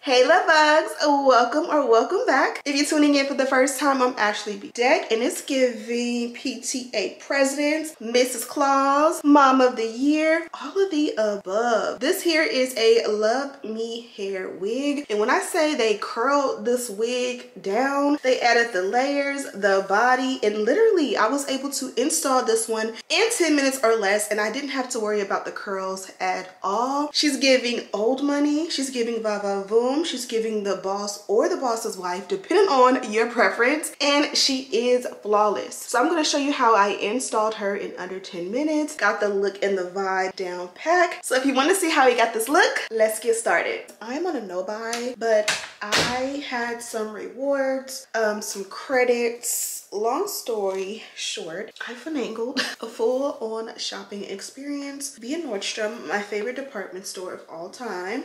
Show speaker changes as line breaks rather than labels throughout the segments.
Hey love bugs, welcome back. If you're tuning in for the first time, I'm Ashley Bedeck and it's giving PTA President, Mrs. Claus, Mom of the Year, all of the above. This here is a Luvme Hair wig, and when I say they curled this wig down, they added the layers, the body, and literally I was able to install this one in 10 minutes or less, and I didn't have to worry about the curls at all. She's giving old money, she's giving va va voom, she's giving the boss or the boss's wife, depending on your preference, and she is flawless. So I'm going to show you how I installed her in under 10 minutes. Got the look and the vibe down pack. So if you want to see how we got this look, let's get started. I'm on a no buy, but I had some rewards, some credits. Long story short, I finagled a full-on shopping experience via Nordstrom, my favorite department store of all time.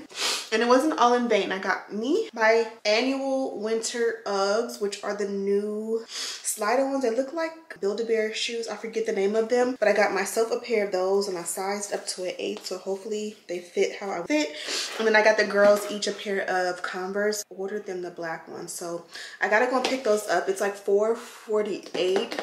And it wasn't all in vain. I got me my annual winter Uggs, which are the new slider ones. They look like Build-A-Bear shoes. I forget the name of them, but I got myself a pair of those and I sized up to an 8, so hopefully they fit how I fit. And then I got the girls each a pair of Converse, ordered them the black ones. So I gotta go and pick those up. It's like $4.48.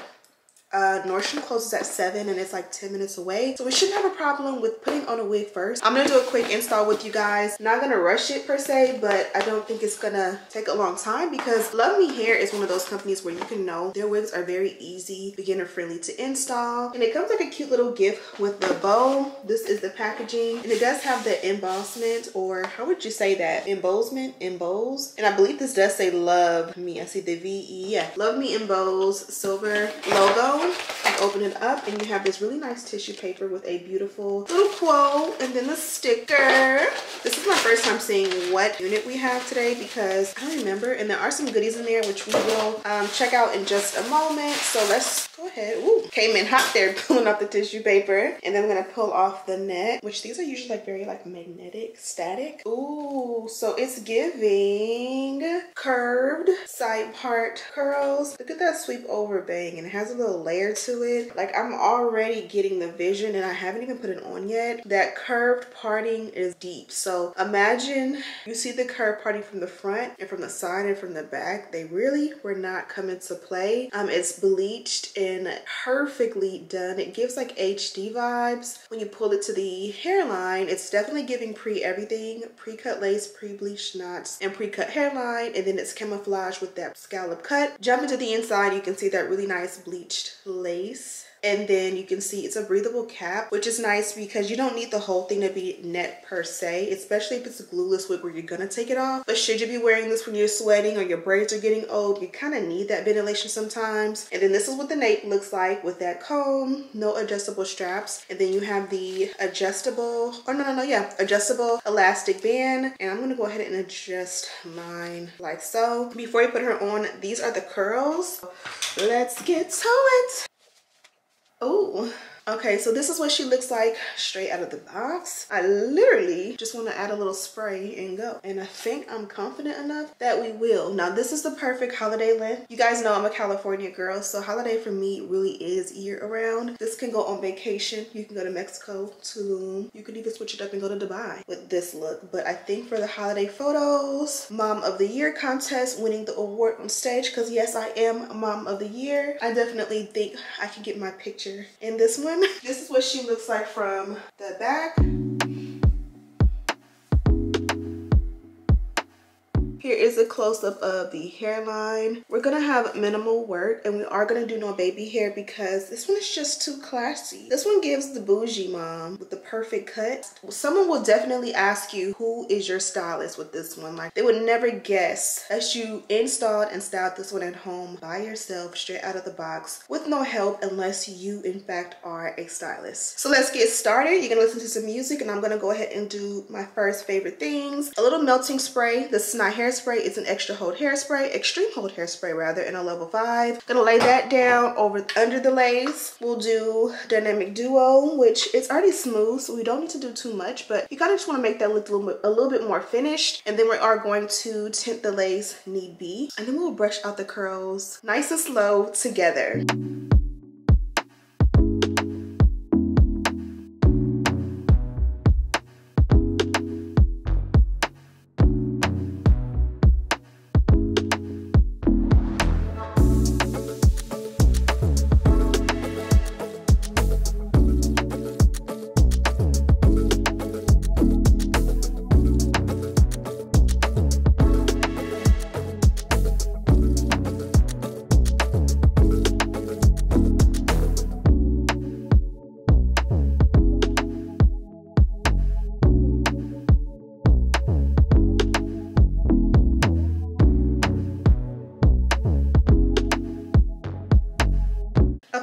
Nordstrom closes at 7 and it's like 10 minutes away, so we shouldn't have a problem with putting on a wig first. I'm gonna do a quick install with you guys. Not gonna rush it per se, but I don't think it's gonna take a long time because Luvme Hair is one of those companies where you can know their wigs are very easy, beginner friendly to install, and it comes like a cute little gift with the bow. This is the packaging, and it does have the embossment, or how would you say that, embossment, emboss, and I believe this does say Love Me. I see the VE, yeah, Love Me emboss silver logo. You open it up and you have this really nice tissue paper with a beautiful little quote and then the sticker. This is my first time seeing what unit we have today because I don't remember, and there are some goodies in there which we will check out in just a moment. So let's go ahead. Ooh, came in hot there pulling off the tissue paper, and then I'm gonna pull off the net, which these are usually like very like magnetic, static. Ooh, so it's giving curved side part curls. Look at that sweep over bang, and it has a little layer to it. Like, I'm already getting the vision and I haven't even put it on yet. That curved parting is deep. So imagine you see the curved parting from the front and from the side and from the back. They really were not coming to play. It's bleached and perfectly done. It gives like HD vibes. When you pull it to the hairline, it's definitely giving everything. Pre-cut lace, pre-bleached knots, and pre-cut hairline, and then it's camouflage with that scallop cut. Jump into the inside, you can see that really nice bleached lace, and then you can see it's a breathable cap, which is nice because you don't need the whole thing to be net per se, especially if it's a glueless wig where you're gonna take it off. But should you be wearing this when you're sweating or your braids are getting old, you kind of need that ventilation sometimes. And then this is what the nape looks like with that comb, no adjustable straps, and then you have the adjustable, adjustable elastic band. And I'm gonna go ahead and adjust mine like so. Before you put her on, these are the curls. Let's get to it. Oh, okay, so this is what she looks like straight out of the box. I literally just want to add a little spray and go. And I think I'm confident enough that we will. Now, this is the perfect holiday length. You guys know I'm a California girl, so holiday for me really is year around. This can go on vacation. You can go to Mexico, Tulum. You could even switch it up and go to Dubai with this look. But I think for the holiday photos, Mom of the Year contest, winning the award on stage, because yes, I am Mom of the Year, I definitely think I can get my picture in this one. This is what she looks like from the back. Here is a close-up of the hairline. We're gonna have minimal work and we are gonna do no baby hair because this one is just too classy. This one gives the bougie mom with the perfect cut. Someone will definitely ask you, who is your stylist with this one? Like, they would never guess that you installed and styled this one at home by yourself, straight out of the box, with no help, unless you in fact are a stylist. So let's get started. You're gonna listen to some music and I'm gonna go ahead and do my first favorite things. A little melting spray. This is not hairspray. It's an extra hold hairspray, extreme hold hairspray rather, in a level 5. Gonna lay that down over under the lace. We'll do dynamic duo, which is already smooth, so we don't need to do too much, but you kind of just want to make that look a little bit more finished. And then we are going to tint the lace need be, and then we'll brush out the curls nice and slow together.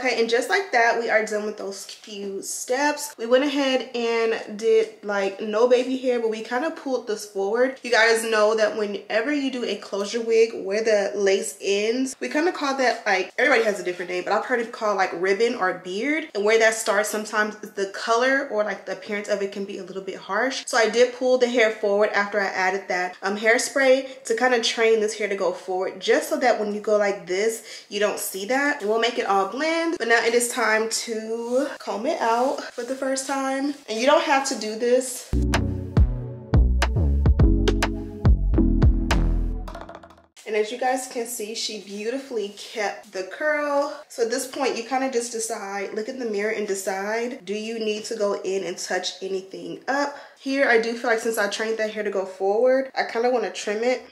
Okay, and just like that, we are done with those few steps. We went ahead and did like no baby hair, but we kind of pulled this forward. You guys know that whenever you do a closure wig where the lace ends, we kind of call that, like, everybody has a different name, but I've heard it called like ribbon or beard. And where that starts, sometimes the color or like the appearance of it can be a little bit harsh. So I did pull the hair forward after I added that hairspray to kind of train this hair to go forward, just so that when you go like this, you don't see that. And we'll make it all blend. But now it is time to comb it out for the first time. And you don't have to do this. And as you guys can see, she beautifully kept the curl. So at this point, you kind of just decide, look in the mirror and decide, do you need to go in and touch anything up? Here, I do feel like since I trained that hair to go forward, I kind of want to trim it.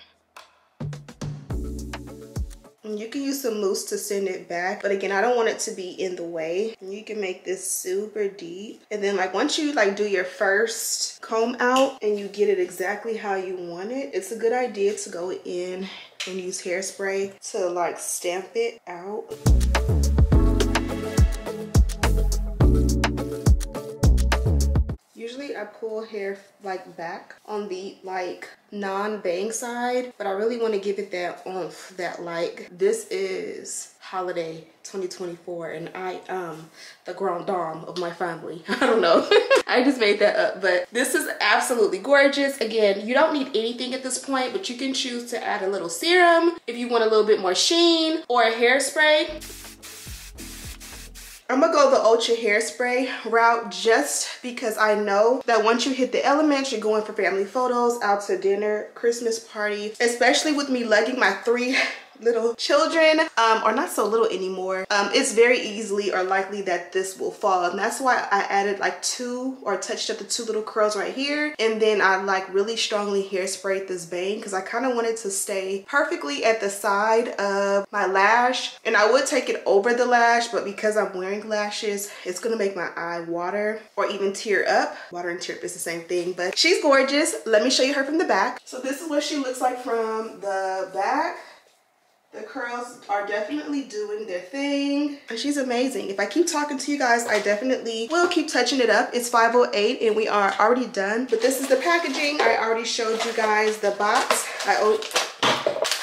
And you can use some mousse to send it back, but again, I don't want it to be in the way. And you can make this super deep. And then like once you like do your first comb out and you get it exactly how you want it, it's a good idea to go in and use hairspray to like stamp it out. Usually I pull hair like back on the like non-bang side, but I really want to give it that oomph, that like, this is holiday 2024 and I am the grand dame of my family. I don't know. I just made that up, but this is absolutely gorgeous. Again, you don't need anything at this point, but you can choose to add a little serum if you want a little bit more sheen, or a hairspray. I'm gonna go the Ultra hairspray route just because I know that once you hit the elements, you're going for family photos, out to dinner, Christmas party, especially with me lugging my 3 little children, or not so little anymore. It's very easily or likely that this will fall, and that's why I added like 2 or touched up the 2 little curls right here, and then I like really strongly hairsprayed this bang because I kind of wanted to stay perfectly at the side of my lash. And I would take it over the lash, but because I'm wearing lashes, it's gonna make my eye water or even tear up. Water and tear up is the same thing, but she's gorgeous. Let me show you her from the back. So this is what she looks like from the back. The curls are definitely doing their thing, and she's amazing. If I keep talking to you guys, I definitely will keep touching it up. It's 5:08 and we are already done, but this is the packaging. I already showed you guys the box.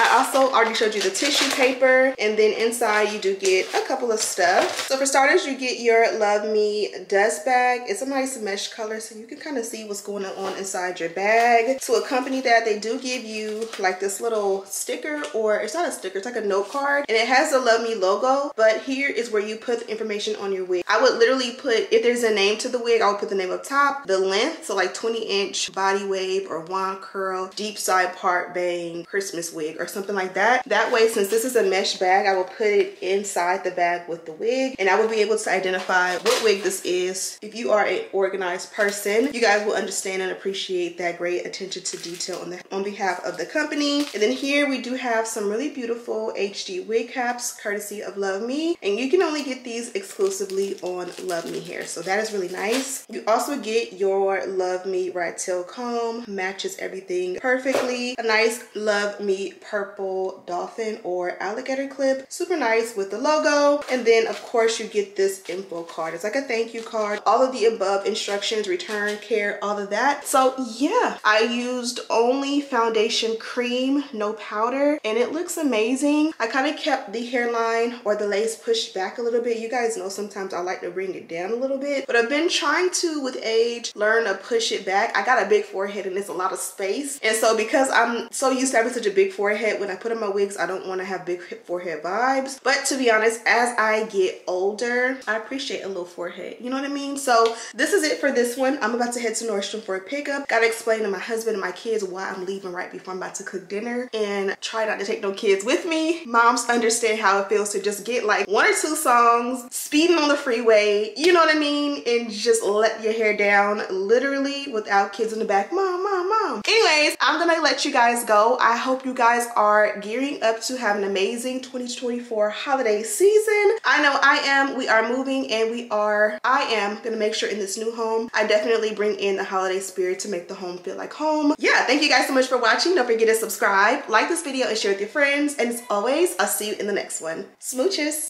I also already showed you the tissue paper, and then inside you do get a couple of stuff. So for starters, you get your Love Me dust bag. It's a nice mesh color, so you can kind of see what's going on inside your bag. To accompany that, they do give you like this little sticker, or it's not a sticker, it's like a note card, and it has the Love Me logo, but here is where you put the information on your wig. I would literally put, if there's a name to the wig, I would put the name up top, the length, so like 20-inch body wave or wand curl, deep side part bang, Christmas wig, or something like that. That way, since this is a mesh bag, I will put it inside the bag with the wig, and I will be able to identify what wig this is. If you are an organized person, you guys will understand and appreciate that great attention to detail on behalf of the company. And then here we do have some really beautiful HD wig caps courtesy of Love Me, and you can only get these exclusively on Love Me Hair, so that is really nice. You also get your Love Me rat tail comb, matches everything perfectly. A nice Love Me purple dolphin or alligator clip, super nice with the logo. And then of course you get this info card. It's like a thank you card, all of the above instructions, return, care, all of that. So yeah, I used only foundation cream, no powder, and it looks amazing. I kind of kept the hairline or the lace pushed back a little bit. You guys know sometimes I like to bring it down a little bit, but I've been trying to, with age, learn to push it back. I got a big forehead and it's a lot of space, and so because I'm so used to having such a big forehead, when I put on my wigs, I don't want to have big forehead vibes. But to be honest, as I get older, I appreciate a little forehead, you know what I mean? So this is it for this one. I'm about to head to Nordstrom for a pickup. Gotta explain to my husband and my kids why I'm leaving right before I'm about to cook dinner, and try not to take no kids with me. Moms understand how it feels to just get like 1 or 2 songs, speeding on the freeway, you know what I mean, and just let your hair down literally without kids in the back. Mom, mom, mom. Anyways, I'm gonna let you guys go. I hope you guys are gearing up to have an amazing 2024 holiday season. I know I am. We are moving, and I am gonna make sure in this new home I definitely bring in the holiday spirit to make the home feel like home. Yeah, thank you guys so much for watching. Don't forget to subscribe, like this video, and share with your friends, and as always, I'll see you in the next one. Smooches.